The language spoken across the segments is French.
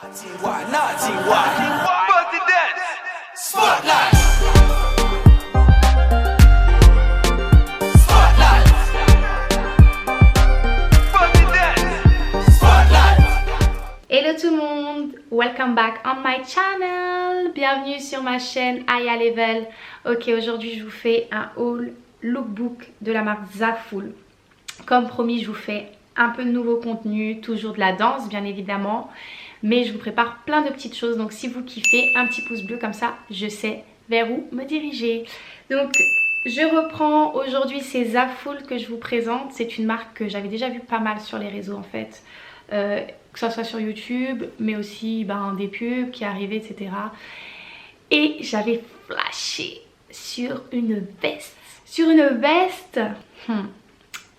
Hello tout le monde, welcome back on my channel. Bienvenue sur ma chaîne Aya Level. Ok, aujourd'hui je vous fais un haul lookbook de la marque Zaful. Comme promis, je vous fais un peu de nouveau contenu, toujours de la danse bien évidemment, mais je vous prépare plein de petites choses. Donc si vous kiffez, un petit pouce bleu, comme ça je sais vers où me diriger. Donc je reprends aujourd'hui, c'est Zaful que je vous présente. C'est une marque que j'avais déjà vu pas mal sur les réseaux en fait, que ce soit sur YouTube, mais aussi des pubs qui arrivaient, etc. Et j'avais flashé sur une veste.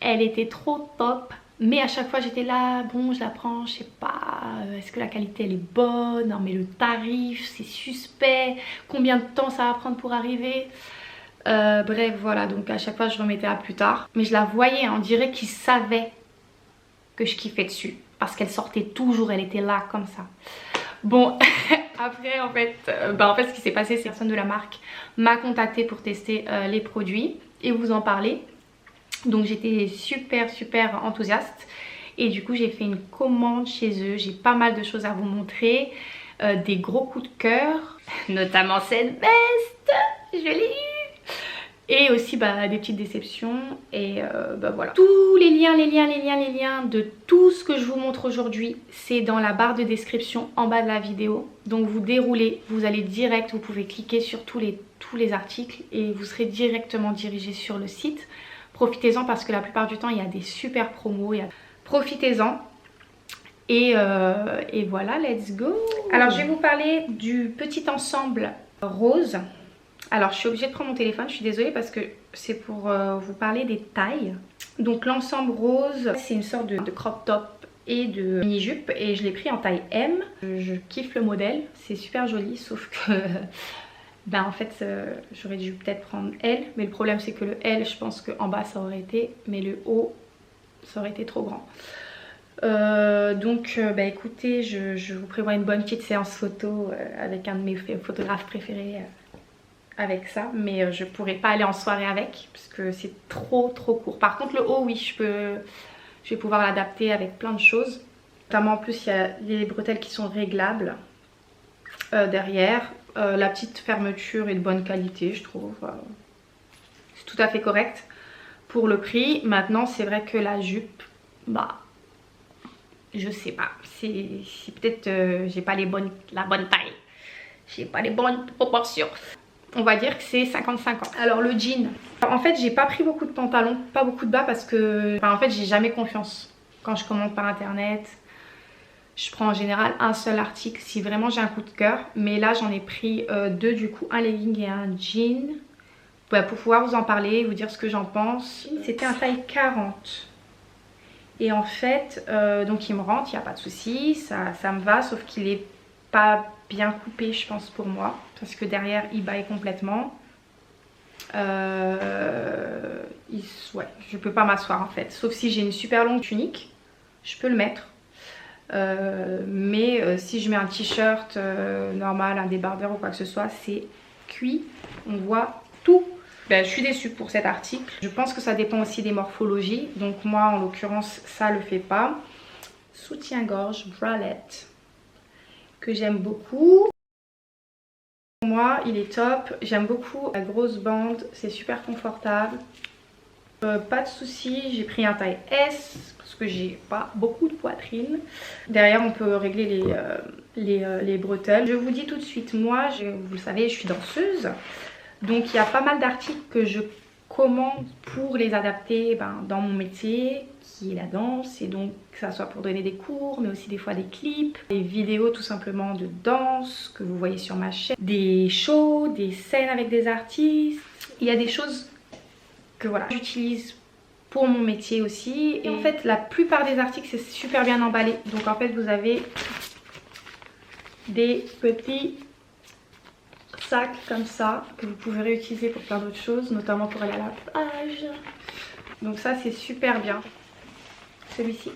Elle était trop top. Mais à chaque fois j'étais là, bon je la prends, je sais pas, est-ce que la qualité elle est bonne? Non mais le tarif c'est suspect, combien de temps ça va prendre pour arriver? Bref voilà, donc à chaque fois je remettais à plus tard. Mais je la voyais, on dirait qu'ils savaient que je kiffais dessus. Parce qu'elle sortait toujours, elle était là comme ça. Bon, après en fait ce qui s'est passé, c'est que personne de la marque m'a contacté pour tester les produits et vous en parler. Donc j'étais super enthousiaste et du coup j'ai fait une commande chez eux. J'ai pas mal de choses à vous montrer, des gros coups de cœur, notamment cette veste, je l'ai eue, et aussi des petites déceptions. Et voilà, tous les liens de tout ce que je vous montre aujourd'hui, c'est dans la barre de description en bas de la vidéo. Donc vous déroulez, vous allez direct, vous pouvez cliquer sur tous les articles et vous serez directement dirigé sur le site. Profitez-en parce que la plupart du temps il y a des super promos, profitez-en. Et voilà, let's go. Alors je vais vous parler du petit ensemble rose. Alors je suis obligée de prendre mon téléphone, je suis désolée parce que c'est pour vous parler des tailles. Donc l'ensemble rose, c'est une sorte de crop top et de mini jupe et je l'ai pris en taille M. Je kiffe le modèle, c'est super joli, sauf que en fait j'aurais dû peut-être prendre L, mais le problème c'est que le L, je pense qu'en bas ça aurait été, mais le haut ça aurait été trop grand. Donc écoutez, je vous prévois une bonne petite séance photo avec un de mes photographes préférés avec ça, mais je pourrais pas aller en soirée avec parce que c'est trop court. Par contre le haut, oui, je vais pouvoir l'adapter avec plein de choses, notamment en plus il y a les bretelles qui sont réglables derrière. La petite fermeture est de bonne qualité, je trouve. C'est tout à fait correct pour le prix. Maintenant c'est vrai que la jupe, je sais pas, c'est peut-être j'ai pas la bonne taille, j'ai pas les bonnes proportions. On va dire que c'est 50-50. Alors le jean, en fait j'ai pas pris beaucoup de pantalons, pas beaucoup de bas parce que en fait j'ai jamais confiance quand je commande par internet. Je prends en général un seul article si vraiment j'ai un coup de cœur, mais là j'en ai pris deux du coup, un legging et un jean pour pouvoir vous en parler, vous dire ce que j'en pense. C'était un taille 40 et en fait donc il me rentre, il n'y a pas de souci, ça me va, sauf qu'il est pas bien coupé je pense pour moi parce que derrière il baille complètement. Ouais, je peux pas m'asseoir en fait, sauf si j'ai une super longue tunique je peux le mettre, mais si je mets un t-shirt normal, un débardeur ou quoi que ce soit, c'est cuit, on voit tout. Je suis déçue pour cet article. Je pense que ça dépend aussi des morphologies, donc moi en l'occurrence ça le fait pas. Soutien-gorge bralette que j'aime beaucoup. Pour moi il est top, j'aime beaucoup la grosse bande, c'est super confortable, pas de soucis. J'ai pris un taille S parce que j'ai pas beaucoup de poitrine. Derrière on peut régler les bretelles. Je vous dis tout de suite, moi vous le savez, je suis danseuse, donc il y a pas mal d'articles que je commande pour les adapter dans mon métier qui est la danse, et donc que ça soit pour donner des cours mais aussi des fois des clips, des vidéos tout simplement de danse que vous voyez sur ma chaîne, des shows, des scènes avec des artistes. Il y a des choses que voilà j'utilise pour mon métier aussi, et en fait la plupart des articles c'est super bien emballé. Donc en fait vous avez des petits sacs comme ça que vous pouvez réutiliser pour plein d'autres choses, notamment pour aller à la plage. Donc ça c'est super bien. Celui-ci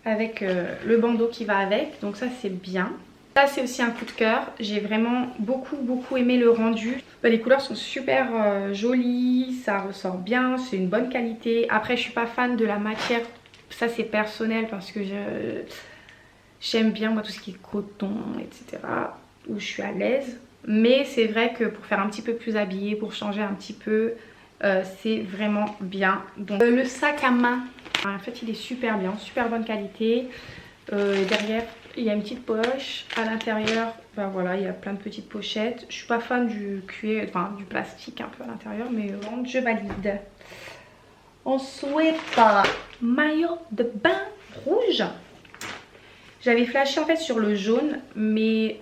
avec le bandeau qui va avec, donc ça c'est bien. Ça c'est aussi un coup de cœur, j'ai vraiment beaucoup aimé le rendu. Les couleurs sont super jolies, ça ressort bien, c'est une bonne qualité. Après je suis pas fan de la matière, ça c'est personnel parce que j'aime bien moi tout ce qui est coton, etc. Où je suis à l'aise. Mais c'est vrai que pour faire un petit peu plus habillé, pour changer un petit peu, c'est vraiment bien. Donc le sac à main, en fait il est super bien, super bonne qualité. Derrière il y a une petite poche, à l'intérieur ben voilà, il y a plein de petites pochettes. Je suis pas fan du cuir, enfin du plastique un peu à l'intérieur, mais je valide. Ensuite, maillot de bain rouge. J'avais flashé en fait sur le jaune, mais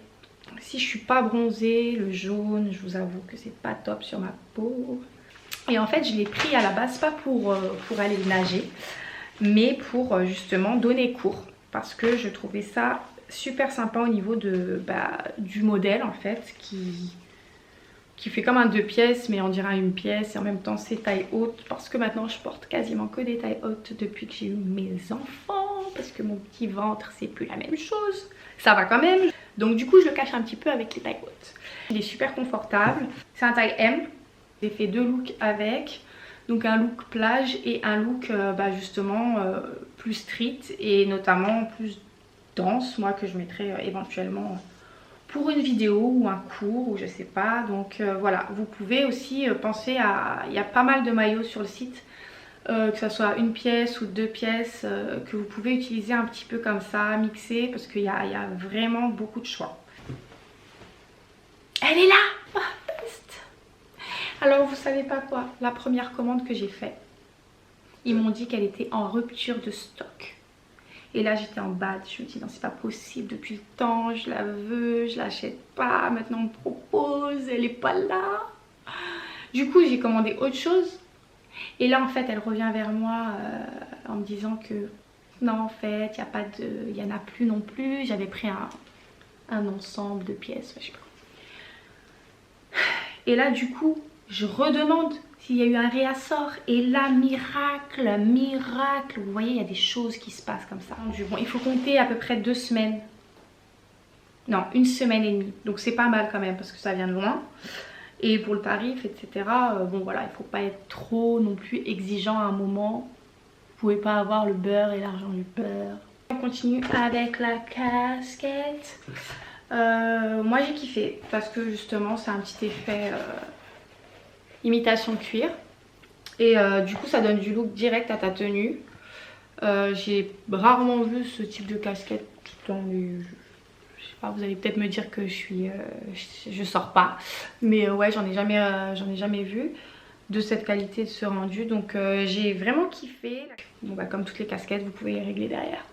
si je suis pas bronzée, le jaune, je vous avoue que c'est pas top sur ma peau. Et en fait je l'ai pris à la base pas pour aller nager, mais pour justement donner cours. Parce que je trouvais ça super sympa au niveau du modèle en fait, qui fait comme un 2 pièces, mais on dirait une pièce, et en même temps c'est taille haute, parce que maintenant je porte quasiment que des tailles hautes depuis que j'ai eu mes enfants, parce que mon petit ventre c'est plus la même chose, ça va quand même. Donc du coup je le cache un petit peu avec les tailles hautes. Il est super confortable, c'est un taille M. J'ai fait 2 looks avec, donc un look plage et un look justement plus street et notamment plus dense, moi que je mettrais éventuellement pour une vidéo ou un cours ou je sais pas. Donc voilà, vous pouvez aussi penser à... Il y a pas mal de maillots sur le site, que ça soit une pièce ou 2 pièces, que vous pouvez utiliser un petit peu comme ça, mixer, parce qu'il y a vraiment beaucoup de choix. Elle est là! Oh, best. Alors vous savez pas quoi, la première commande que j'ai faite, ils m'ont dit qu'elle était en rupture de stock. Et là j'étais en bad, je me dis non c'est pas possible, depuis le temps je la veux, je l'achète pas, maintenant on me propose, elle est pas là. Du coup j'ai commandé autre chose. Et là en fait elle revient vers moi en me disant que non en fait il y en a plus non plus. J'avais pris un ensemble de pièces, je sais pas. Et là du coup je redemande s'il y a eu un réassort. Et là miracle, miracle, vous voyez il y a des choses qui se passent comme ça. Bon, il faut compter à peu près 2 semaines. Non, 1 semaine et demie. Donc c'est pas mal quand même parce que ça vient de loin. Et pour le tarif, etc. Bon voilà, il faut pas être trop non plus exigeant à un moment. Vous pouvez pas avoir le beurre et l'argent du beurre. On continue avec la casquette. Moi j'ai kiffé parce que justement c'est un petit effet imitation cuir. Et du coup ça donne du look direct à ta tenue. J'ai rarement vu ce type de casquette dans les... vous allez peut-être me dire que je sors pas, mais ouais j'en ai jamais vu de cette qualité, de ce rendu. Donc j'ai vraiment kiffé. Bon bah comme toutes les casquettes vous pouvez les régler derrière.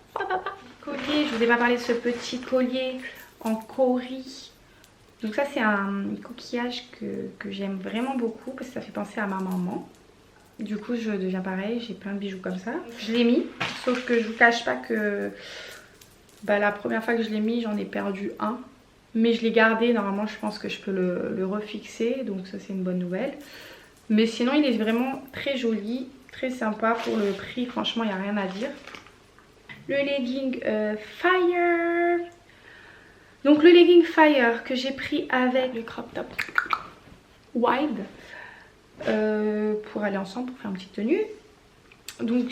Collier, je vous ai pas parlé de ce petit collier en cori. Donc ça c'est un coquillage que j'aime vraiment beaucoup parce que ça fait penser à ma maman. Du coup je deviens pareil, j'ai plein de bijoux comme ça. Je l'ai mis, sauf que je vous cache pas que la première fois que je l'ai mis j'en ai perdu un. Mais je l'ai gardé, normalement je pense que je peux le refixer, donc ça c'est une bonne nouvelle. Mais sinon il est vraiment très joli, très sympa pour le prix, franchement il n'y a rien à dire. Le legging Fire. Donc le legging Fire que j'ai pris avec le crop top wide pour aller ensemble, pour faire une petite tenue. Donc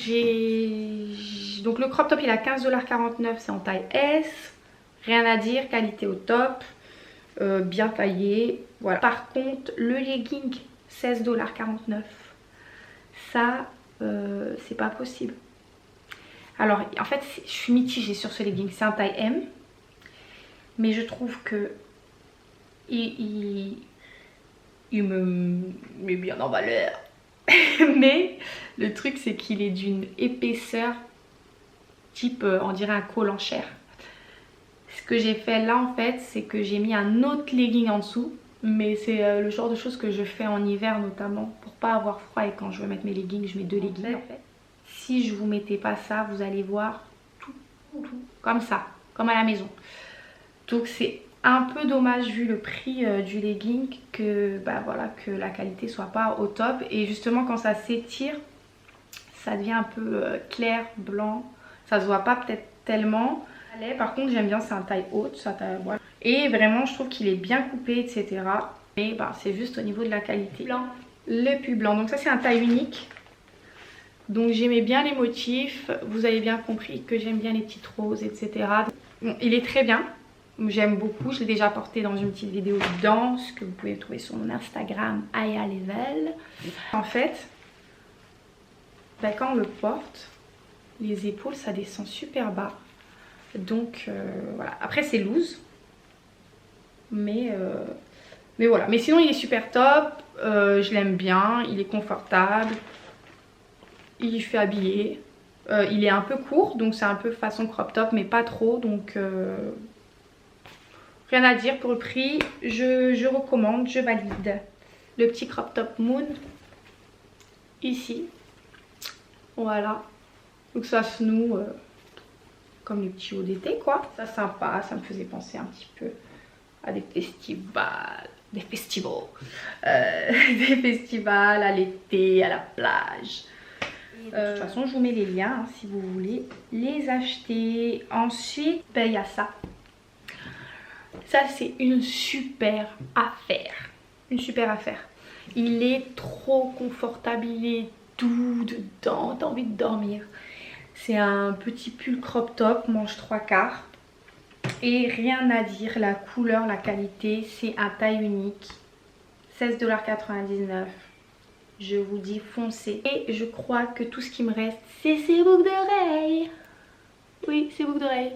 donc le crop top il est à 15,49 $, c'est en taille S. Rien à dire, qualité au top, bien taillé. Voilà. Par contre le legging 16,49 $, ça c'est pas possible. Alors en fait je suis mitigée sur ce legging, c'est un taille M. Mais je trouve que il me met bien en valeur. Mais le truc c'est qu'il est d'une épaisseur type on dirait un col en chair. Ce que j'ai fait là en fait c'est que j'ai mis un autre legging en dessous. Mais c'est le genre de choses que je fais en hiver notamment pour pas avoir froid, et quand je veux mettre mes leggings je mets 2 leggings en fait. Si je vous mettais pas ça vous allez voir tout comme ça, comme à la maison. Donc c'est un peu dommage vu le prix du legging que que la qualité soit pas au top. Et justement quand ça s'étire ça devient un peu clair, blanc. Ça se voit pas peut-être tellement. Par contre j'aime bien, c'est un taille haute, ça taille, voilà. Et vraiment je trouve qu'il est bien coupé, etc. Mais bah, c'est juste au niveau de la qualité. Blanc. Le pull blanc, donc ça c'est un taille unique. Donc j'aimais bien les motifs, vous avez bien compris que j'aime bien les petites roses, etc. Bon, il est très bien, j'aime beaucoup, je l'ai déjà porté dans une petite vidéo de danse que vous pouvez trouver sur mon Instagram Aya Level. En fait, bah, quand on le porte, les épaules ça descend super bas. Donc voilà, après c'est loose, mais voilà. Mais sinon il est super top, je l'aime bien, il est confortable, il fait habiller, il est un peu court, donc c'est un peu façon crop top, mais pas trop, donc rien à dire pour le prix, je recommande, je valide. Le petit crop top Moon, ici, voilà, donc ça se noue comme les petits hauts d'été quoi. Ça sympa, ça me faisait penser un petit peu à des festivals, des festivals à l'été, à la plage. De toute façon je vous mets les liens hein, si vous voulez les acheter. Ensuite ben, il y a ça. Ça c'est une super affaire. Une super affaire. Il est trop confortable, il est doux dedans, t'as envie de dormir. C'est un petit pull crop top, manche 3/4. Et rien à dire, la couleur, la qualité, c'est un taille unique. 16,99 $. Je vous dis foncez. Et je crois que tout ce qui me reste, c'est ces boucles d'oreilles. Oui, ces boucles d'oreilles.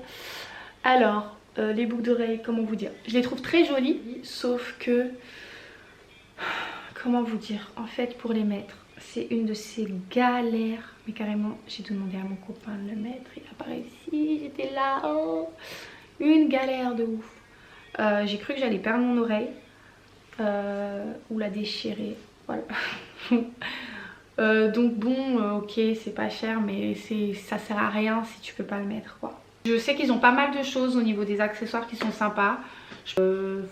Alors, les boucles d'oreilles, comment vous dire? Je les trouve très jolies, sauf que... Comment vous dire? En fait, pour les mettre, c'est une de ces galères. Mais carrément, j'ai demandé à mon copain de le mettre. Il a pas réussi, j'étais là. Oh, une galère de ouf. J'ai cru que j'allais perdre mon oreille. Ou la déchirer. Voilà. Donc bon, ok, c'est pas cher, mais ça sert à rien si tu peux pas le mettre, quoi. Je sais qu'ils ont pas mal de choses au niveau des accessoires qui sont sympas.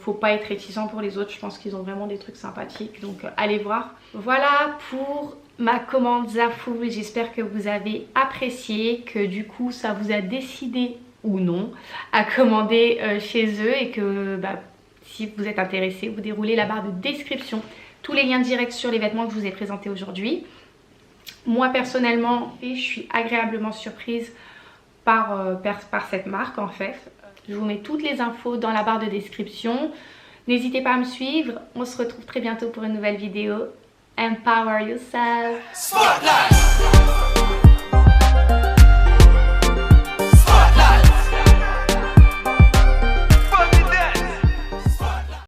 Faut pas être réticent pour les autres, je pense qu'ils ont vraiment des trucs sympathiques, donc allez voir. Voilà pour ma commande Zaful, j'espère que vous avez apprécié, que du coup ça vous a décidé ou non à commander chez eux et que bah, si vous êtes intéressé, vous déroulez la barre de description. Tous les liens directs sur les vêtements que je vous ai présentés aujourd'hui. Moi personnellement, je suis agréablement surprise par cette marque en fait. Je vous mets toutes les infos dans la barre de description. N'hésitez pas à me suivre. On se retrouve très bientôt pour une nouvelle vidéo. Empower yourself. Spotlight.